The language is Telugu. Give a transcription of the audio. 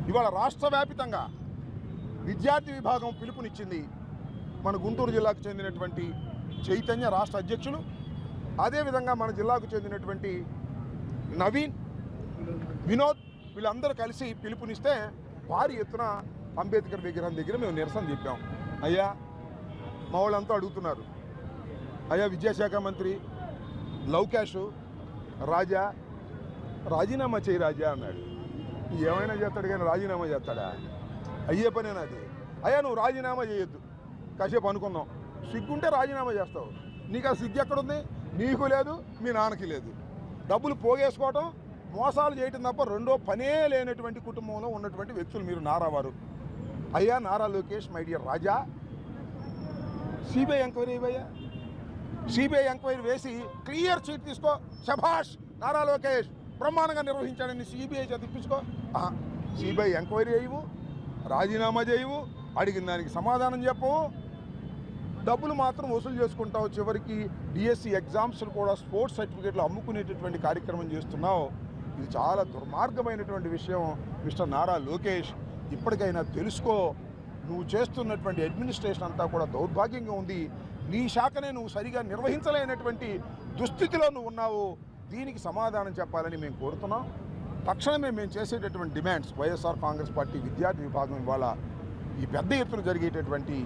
ఇవాళ రాష్ట్ర వ్యాపితంగా విద్యార్థి విభాగం పిలుపునిచ్చింది. మన గుంటూరు జిల్లాకు చెందినటువంటి చైతన్య రాష్ట్ర అధ్యక్షులు, అదేవిధంగా మన జిల్లాకు చెందినటువంటి నవీన్, వినోద్ వీళ్ళందరూ కలిసి పిలుపునిస్తే భారీ ఎత్తున అంబేద్కర్ విగ్రహం దగ్గర మేము నిరసన చెప్పాం. అయ్యా మా వాళ్ళంతా అడుగుతున్నారు, అయ్యా విద్యాశాఖ మంత్రి లౌకేష్ రాజా రాజీనామా చేయి రాజా అన్నాడు. ఏమైనా చేస్తాడు కానీ రాజీనామా చేస్తాడా? అయ్యే పనేనా అది? అయ్యా నువ్వు రాజీనామా చేయొద్దు, కాసేపు అనుకుందాం, సిగ్గుంటే రాజీనామా చేస్తావు. నీకు ఆ సిగ్గు ఎక్కడుంది? నీకు లేదు, మీ నాన్నకి లేదు. డబ్బులు పోగేసుకోవటం, మోసాలు చేయటం తప్ప రెండో పనే లేనటువంటి కుటుంబంలో ఉన్నటువంటి వ్యక్తులు మీరు నారావారు. అయ్యా నారా లోకేష్, మై డియర్ రాజా, సిబిఐ ఎంక్వైరీ ఇవ్వయ్యా. సిబిఐ ఎంక్వైరీ వేసి క్లియర్ చీట్ తీసుకో. శభాష్ నారా లోకేష్ బ్రహ్మాండంగా నిర్వహించాడని సిబిఐ చేత ఇప్పించుకో. సిబిఐ ఎంక్వైరీ చేయవు, రాజీనామా చేయవు, అడిగిన దానికి సమాధానం చెప్పవు, డబ్బులు మాత్రం వసూలు చేసుకుంటావు. చివరికి డిఎస్సి ఎగ్జామ్స్లు కూడా స్పోర్ట్స్ సర్టిఫికేట్లు అమ్ముకునేటటువంటి కార్యక్రమం చేస్తున్నావు. ఇది చాలా దుర్మార్గమైనటువంటి విషయం. మిస్టర్ నారా లోకేష్, ఇప్పటికైనా తెలుసుకో. నువ్వు చేస్తున్నటువంటి అడ్మినిస్ట్రేషన్ అంతా కూడా దౌర్భాగ్యంగా ఉంది. నీ శాఖనే నువ్వు సరిగా నిర్వహించలేనటువంటి దుస్థితిలో నువ్వు ఉన్నావు. దీనికి సమాధానం చెప్పాలని మేము కోరుతున్నాం. తక్షణమే మేము చేసేటటువంటి డిమాండ్స్, వైఎస్ఆర్ కాంగ్రెస్ పార్టీ విద్యార్థి విభాగం ఇవాళ ఈ పెద్ద ఎత్తున జరిగేటటువంటి